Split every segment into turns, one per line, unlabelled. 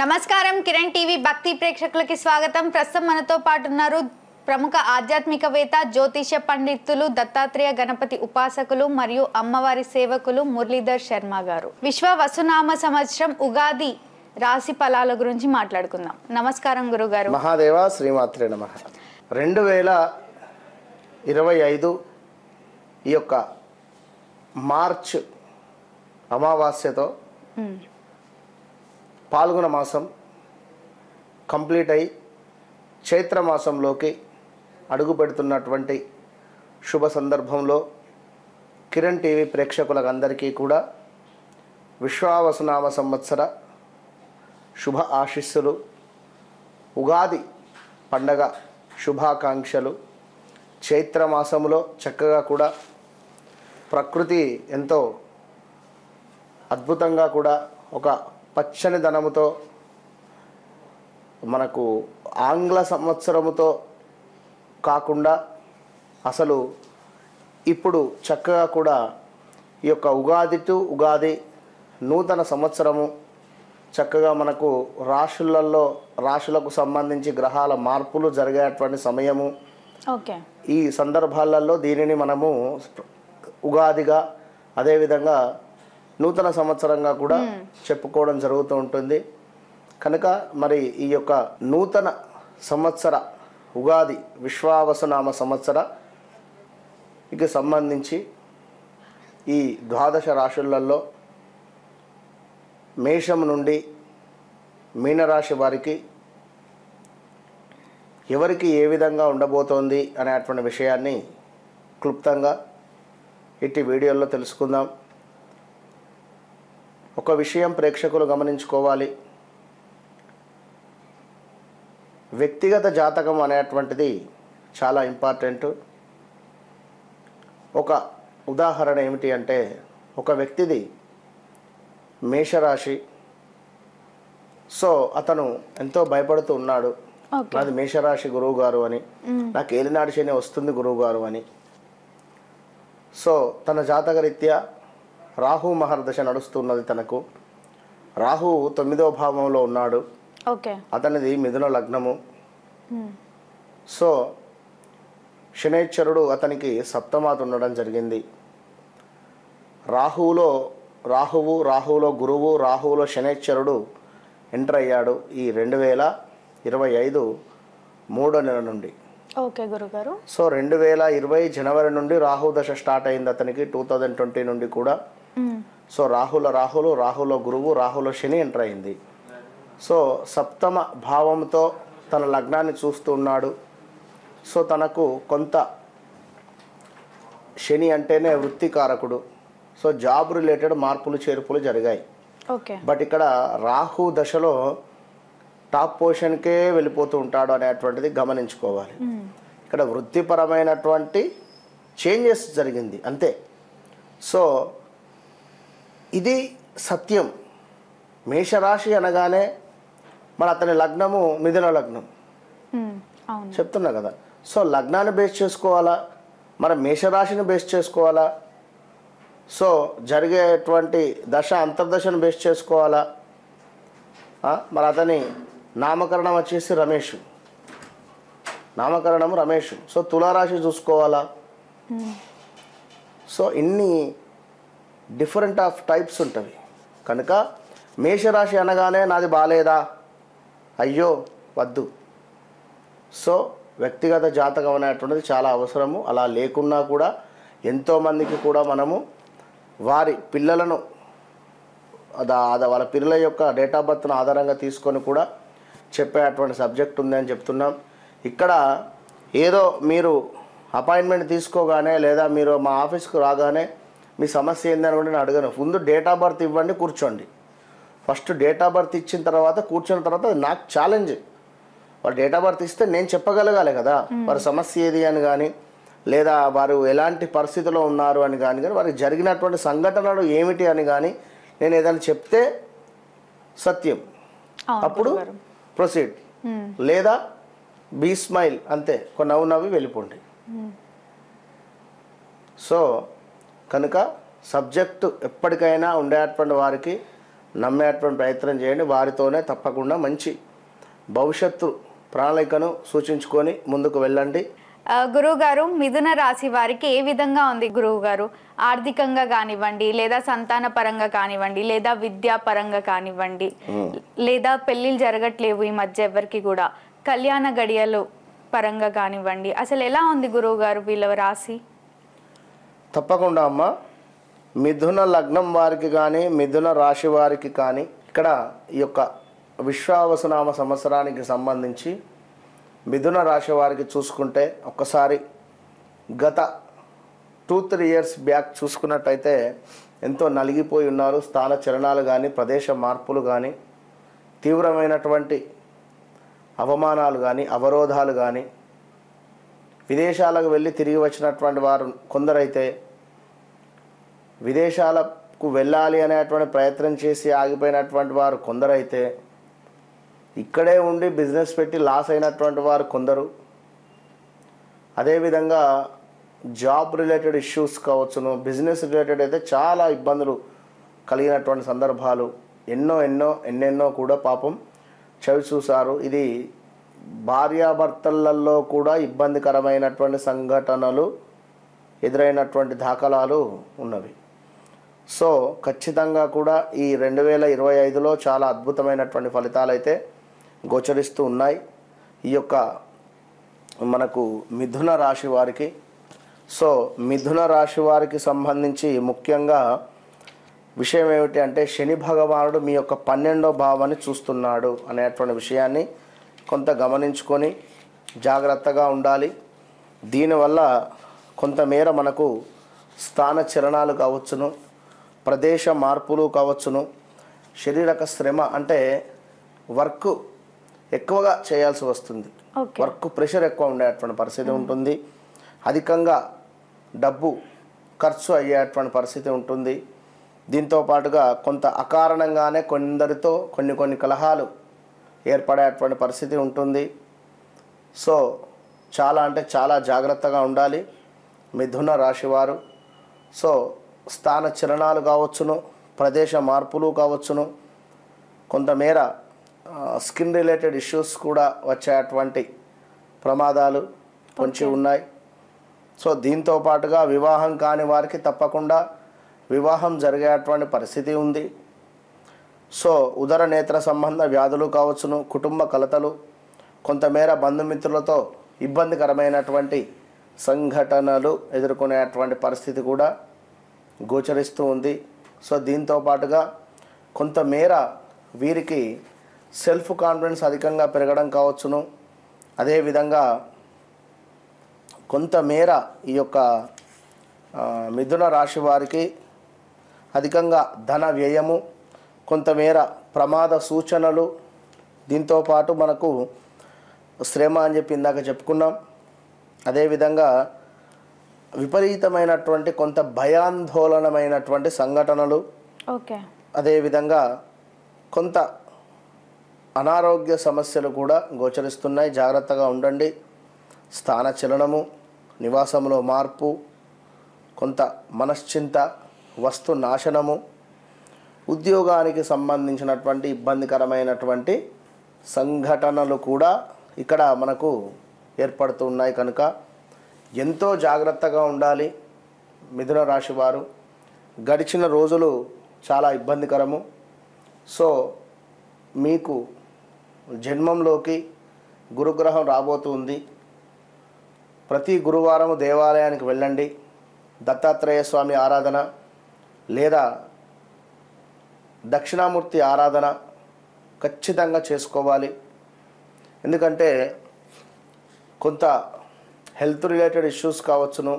నమస్కారం కిరణ్ టీవీ భక్తి ప్రేక్షకులకి స్వాగతం. ప్రస్తుతం మనతో పాటు ఉన్నారు ప్రముఖ ఆధ్యాత్మికవేత్త జ్యోతిష పండితులు దత్తాత్రేయ గణపతి ఉపాసకులు మరియు అమ్మవారి సేవకులు మురళీధర్ శర్మ గారు. విశ్వ వసునామ సంవత్సరం ఉగాది రాశి ఫలాల గురించి మాట్లాడుకుందాం. నమస్కారం గురుగారు.
మహాదేవ శ్రీమాత్రే నమః. 2025 ఈ యొక్క మార్చ్ అమావాస్యతో పాల్గొన మాసం కంప్లీట్ అయి చైత్ర మాసంలోకి అడుగు పెడుతున్నటువంటి శుభ సందర్భంలో కిరణ్ టీవీ ప్రేక్షకులకు అందరికీ కూడా విశ్వావసునామ సంవత్సర శుభ ఆశీస్సులు, ఉగాది పండగ శుభాకాంక్షలు. చైత్ర మాసంలో చక్కగా కూడా ప్రకృతి ఎంతో అద్భుతంగా కూడా ఒక పచ్చని ధనముతో మనకు ఆంగ్ల సంవత్సరముతో కాకుండా అసలు ఇప్పుడు చక్కగా కూడా ఈ యొక్క ఉగాది టు ఉగాది నూతన సంవత్సరము చక్కగా మనకు రాశులకు సంబంధించి గ్రహాల మార్పులు జరిగేటువంటి సమయము. ఈ సందర్భాలలో దీనిని మనము ఉగాదిగా అదేవిధంగా నూతన సంవత్సరంగా కూడా చెప్పుకోవడం జరుగుతూ ఉంటుంది. కనుక మరి ఈ యొక్క నూతన సంవత్సర ఉగాది విశ్వావసునామ సంవత్సరకి సంబంధించి ఈ ద్వాదశ రాశులలో మేషం నుండి మీనరాశి వారికి ఎవరికి ఏ విధంగా ఉండబోతోంది అనేటువంటి విషయాన్ని క్లుప్తంగా ఇట్టి వీడియోలో తెలుసుకుందాం. ఒక విషయం ప్రేక్షకులు గమనించుకోవాలి. వ్యక్తిగత జాతకం అనేటువంటిది చాలా ఇంపార్టెంట్. ఒక ఉదాహరణ ఏమిటి అంటే, ఒక వ్యక్తిది మేషరాశి. సో అతను ఎంతో భయపడుతూ ఉన్నాడు, నాది మేషరాశి గురువు గారు అని, నాకు ఏలినాడు శని వస్తుంది గురువు గారు అని. సో తన జాతకరీత్యా రాహు మహర్దశ నడుస్తున్నది. తనకు రాహు 9వ భావంలో ఉన్నాడు. అతనిది మిథున లగ్నము. సో శనైశ్వరుడు అతనికి సప్తమాత ఉండడం జరిగింది. రాహువులో గురువు, రాహువులో శనైశ్వరుడు ఎంటర్ అయ్యాడు ఈ 2025 3వ నెల నుండి. సో 2020 జనవరి నుండి రాహు దశ స్టార్ట్ అయింది అతనికి. 2020 నుండి కూడా. సో రాహులో గురువు, రాహులో శని ఎంటర్ అయింది. సో సప్తమ భావంతో తన లగ్నాన్ని చూస్తూ ఉన్నాడు. సో తనకు కొంత శని అంటేనే వృత్తికారకుడు. సో జాబ్ రిలేటెడ్ మార్పులు చేర్పులు జరిగాయి. బట్ ఇక్కడ రాహు దశలో టాప్ పొజిషన్కే వెళ్ళిపోతూ ఉంటాడు అనేటువంటిది గమనించుకోవాలి. ఇక్కడ వృత్తిపరమైనటువంటి చేంజెస్ జరిగింది అంతే. సో ఇది సత్యం. మేషరాశి అనగానే మన అతని లగ్నము మిథున లగ్నం చెప్తున్నా కదా. సో లగ్నాన్ని బేస్ చేసుకోవాలా, మన మేషరాశిని బేస్ చేసుకోవాలా, సో జరిగేటువంటి దశ అంతర్దశను బేస్ చేసుకోవాలా. మరి అతని నామకరణం వచ్చేసి రమేష్, సో తులారాశి చూసుకోవాలా. సో ఇన్ని డిఫరెంట్ ఆఫ్ టైప్స్ ఉంటుంది. కనుక మేషరాశి అనగానే నాది బాలేదా, అయ్యో వద్దు. సో వ్యక్తిగత జాతకం అనేటువంటిది చాలా అవసరము. అలా లేకున్నా కూడా ఎంతోమందికి కూడా మనము వారి పిల్లలను వాళ్ళ పిల్లల యొక్క డేట్ ఆఫ్ బర్త్ను ఆధారంగా తీసుకొని కూడా చెప్పేటువంటి సబ్జెక్ట్ ఉందని చెప్తున్నాం. ఇక్కడ ఏదో మీరు అపాయింట్మెంట్ తీసుకోగానే లేదా మీరు మా ఆఫీస్కు రాగానే మీ సమస్య ఏందని కూడా నేను అడగను. ముందు డేట్ ఆఫ్ బర్త్ ఇవ్వండి, కూర్చోండి. ఫస్ట్ డేట్ ఆఫ్ బర్త్ ఇచ్చిన తర్వాత కూర్చున్న తర్వాత అది నాకు ఛాలెంజ్. వారు డేట్ ఆఫ్ బర్త్ ఇస్తే నేను చెప్పగలగాలి కదా వారి సమస్య ఏది అని కానీ, లేదా వారు ఎలాంటి పరిస్థితిలో ఉన్నారు అని కానీ వారికి జరిగినటువంటి సంఘటనలు ఏమిటి అని కానీ నేను ఏదైనా చెప్తే సత్యం, అప్పుడు ప్రొసీడ్. లేదా బీ స్మైల్, అంతే, కొన్ని నవ్వి వెళ్ళిపోండి. సో కనుక సబ్జెక్టు ఎప్పటికైనా ఉండేటువంటి వారికి నమ్మేటువంటి ప్రయత్నం చేయండి. వారితోనే తప్పకుండా మంచి భవిష్యత్తు ప్రణాళికను సూచించుకొని ముందుకు వెళ్ళండి.
గురువుగారు, మిథున రాశి వారికి ఏ విధంగా ఉంది గురువుగారు? ఆర్థికంగా కానివ్వండి, లేదా సంతాన పరంగా కానివ్వండి, లేదా విద్యా పరంగా కానివ్వండి, లేదా పెళ్ళిళ్ళు జరగట్లేవు ఈ మధ్య ఎవరికి కూడా, కళ్యాణ గడియలు పరంగా కానివ్వండి, అసలు ఎలా ఉంది గురువుగారు వీళ్ళ రాశి?
తప్పకుండా అమ్మ, మిథున లగ్నం వారికి కానీ మిథున రాశి వారికి కానీ ఇక్కడ ఈ యొక్క విశ్వావసునామ సంవత్సరానికి సంబంధించి మిథున రాశి వారికి చూసుకుంటే ఒక్కసారి గత 2-3 ఇయర్స్ బ్యాక్ చూసుకున్నట్టయితే ఎంతో నలిగిపోయి ఉన్నారు. స్థాన చలనాలు కానీ ప్రదేశ మార్పులు కానీ తీవ్రమైనటువంటి అవమానాలు కానీ అవరోధాలు కానీ విదేశాలకు వెళ్ళి తిరిగి వచ్చినటువంటి వారు కొందరైతే విదేశాలకు వెళ్ళాలి అనేటువంటి ప్రయత్నం చేసి ఆగిపోయినటువంటి వారు కొందరైతే ఇక్కడే ఉండి బిజినెస్ పెట్టి లాస్ అయినటువంటి వారు కొందరు. అదేవిధంగా జాబ్ రిలేటెడ్ ఇష్యూస్ కావచ్చును, బిజినెస్ రిలేటెడ్ అయితే చాలా ఇబ్బందులు కలిగినటువంటి సందర్భాలు ఎన్నెన్నో కూడా పాపం చవి చూశారు. ఇది భార్యాభర్తలలో కూడా ఇబ్బందికరమైనటువంటి సంఘటనలు ఎదురైనటువంటి దాఖలాలు ఉన్నవి. సో ఖచ్చితంగా కూడా ఈ 2025లో చాలా అద్భుతమైనటువంటి ఫలితాలు అయితే గోచరిస్తూ ఉన్నాయి ఈ యొక్క మనకు మిథున రాశి వారికి. సో మిథున రాశి వారికి సంబంధించి ముఖ్యంగా విషయం ఏమిటి అంటే శని భగవానుడు మీ యొక్క 12వ భావాన్ని చూస్తున్నాడు అనేటువంటి విషయాన్ని కొంత గమనించుకొని జాగ్రత్తగా ఉండాలి. దీనివల్ల కొంతమేర మనకు స్థాన చలనాలు కావచ్చును, ప్రదేశ మార్పులు కావచ్చును, శారీరక శ్రమ అంటే వర్క్ ఎక్కువగా చేయాల్సి వస్తుంది, వర్క్ ప్రెషర్ ఎక్కువ ఉండేటువంటి పరిస్థితి ఉంటుంది, అధికంగా డబ్బు ఖర్చు అయ్యేటువంటి పరిస్థితి ఉంటుంది. దీంతో పాటుగా కొంత అకారణంగానే కొందరితో కొన్ని కలహాలు ఏర్పడేటువంటి పరిస్థితి ఉంటుంది. సో చాలా జాగ్రత్తగా ఉండాలి మిథున రాశివారు. సో స్థాన చలనాలు కావచ్చును, ప్రదేశ మార్పులు కావచ్చును, కొంతమేర స్కిన్ రిలేటెడ్ ఇష్యూస్ కూడా వచ్చేటువంటి ప్రమాదాలు పొంచి ఉన్నాయి. సో దీంతో పాటుగా వివాహం కాని వారికి తప్పకుండా వివాహం జరిగేటువంటి పరిస్థితి ఉంది. సో ఉదర నేత్ర సంబంధ వ్యాధులు కావచ్చును, కుటుంబ కలతలు, కొంతమేర బంధుమిత్రులతో ఇబ్బందికరమైనటువంటి సంఘటనలు ఎదుర్కొనేటువంటి పరిస్థితి కూడా గోచరిస్తూ ఉంది. సో దీంతో పాటుగా కొంతమేర వీరికి సెల్ఫ్ కాన్ఫిడెన్స్ అధికంగా పెరగడం కావచ్చును. అదేవిధంగా కొంతమేర ఈ యొక్క మిథున రాశి వారికి అధికంగా ధన వ్యయము, కొంతమేర ప్రమాద సూచనలు, దీంతోపాటు మనకు శ్రమ అని చెప్పి ఇందాక చెప్పుకున్నాం. అదేవిధంగా విపరీతమైనటువంటి కొంత భయాందోళనమైనటువంటి సంఘటనలు, అదేవిధంగా కొంత అనారోగ్య సమస్యలు కూడా గోచరిస్తున్నాయి. జాగ్రత్తగా ఉండండి. స్థాన చలనము, నివాసంలో మార్పు, కొంత మనశ్చింత, వస్తు నాశనము, ఉద్యోగానికి సంబంధించినటువంటి ఇబ్బందికరమైనటువంటి సంఘటనలు కూడా ఇక్కడ మనకు ఏర్పడుతూ ఉన్నాయి. కనుక ఎంతో జాగ్రత్తగా ఉండాలి మిథున రాశి వారు. గడిచిన రోజులు చాలా ఇబ్బందికరము. సో మీకు జన్మంలోకి గురుగ్రహం రాబోతుంది. ప్రతి గురువారం దేవాలయానికి వెళ్ళండి. దత్తాత్రేయ స్వామి ఆరాధన లేదా దక్షిణామూర్తి ఆరాధన ఖచ్చితంగా చేసుకోవాలి. ఎందుకంటే కొంత హెల్త్ రిలేటెడ్ ఇష్యూస్ కావచ్చును,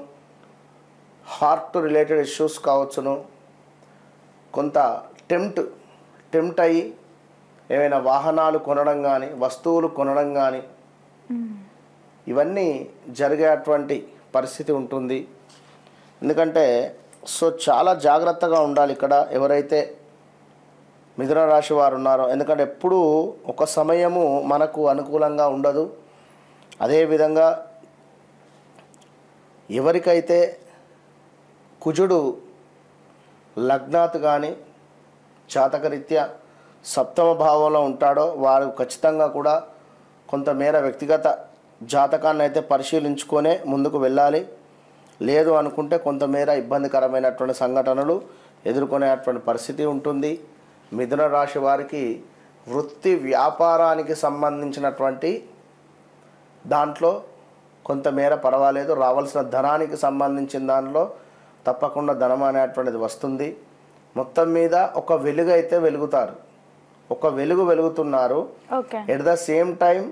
హార్ట్ రిలేటెడ్ ఇష్యూస్ కావచ్చును, కొంత టెంప్ట్ అయ్యి ఏమైనా వాహనాలు కొనడం కానీ వస్తువులు కొనడం కానీ ఇవన్నీ జరిగేటువంటి పరిస్థితి ఉంటుంది. ఎందుకంటే సో చాలా జాగ్రత్తగా ఉండాలి ఇక్కడ ఎవరైతే మిథున రాశి వారు ఉన్నారో. ఎందుకంటే ఎప్పుడూ ఒక సమయము మనకు అనుకూలంగా ఉండదు. అదేవిధంగా ఎవరికైతే కుజుడు లగ్నాత్ కానీ జాతకరీత్యా సప్తమ భావంలో ఉంటాడో వారు ఖచ్చితంగా కూడా కొంతమేర వ్యక్తిగత జాతకాన్ని అయితే పరిశీలించుకొనే ముందుకు వెళ్ళాలి. లేదు అనుకుంటే కొంతమేర ఇబ్బందికరమైనటువంటి సంఘటనలు ఎదుర్కొనేటువంటి పరిస్థితి ఉంటుంది. మిథున రాశి వారికి వృత్తి వ్యాపారానికి సంబంధించినటువంటి దాంట్లో కొంతమేర పర్వాలేదు. రావాల్సిన ధనానికి సంబంధించిన దానిలో తప్పకుండా ధనం అనేటువంటిది వస్తుంది. మొత్తం మీద ఒక వెలుగు అయితే వెలుగుతారు, ఒక వెలుగు వెలుగుతున్నారు. ఎట్ ద సేమ్ టైం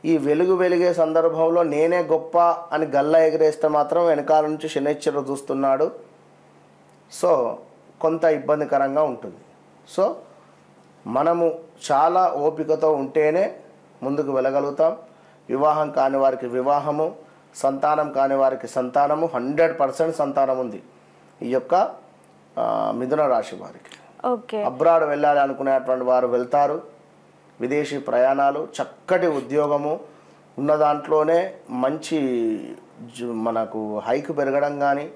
ఈ వెలుగు వెలిగే సందర్భంలో నేనే గొప్ప అని గల్లా ఎగిరేస్తే మాత్రం వెనకాల నుంచి శనైశ్వరుడు చూస్తున్నాడు. సో కొంత ఇబ్బందికరంగా ఉంటుంది. సో మనము చాలా ఓపికతో ఉంటేనే ముందుకు వెళ్ళగలుగుతాం. వివాహం కాని వారికి వివాహము, సంతానం కాని వారికి సంతానము, 100% సంతానం ఉంది ఈ యొక్క మిథున రాశి వారికి. అబ్రాడ్ వెళ్ళాలి అనుకునేటువంటి వారు వెళ్తారు. విదేశీ ప్రయాణాలు, చక్కటి ఉద్యోగము ఉన్న దాంట్లోనే మంచి మనకు హైక్ పెరగడం కానీ,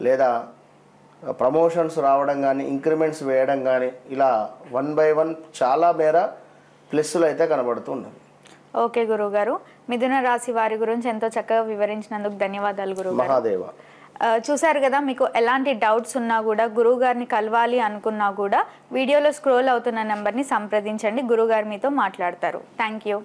లేదా ప్రమోషన్స్ రావడం కానీ, ఇంక్రిమెంట్స్ వేయడం కానీ, ఇలా 1 by 1 చాలా మేర ప్లస్సులు అయితే కనబడుతున్నది.
ఓకే గురువుగారు, మిథున రాశి వారి గురించి ఎంతో చక్కగా వివరించినందుకు ధన్యవాదాలు గురువుగారు.
మహాదేవ.
చూసారు కదా, మీకు ఎలాంటి డౌట్స్ ఉన్నా కూడా గురువు గారిని కలవాలి అనుకున్నా కూడా వీడియోలో స్క్రోల్ అవుతున్న నెంబర్ని సంప్రదించండి. గురువుగారు మీతో మాట్లాడతారు. Thank you.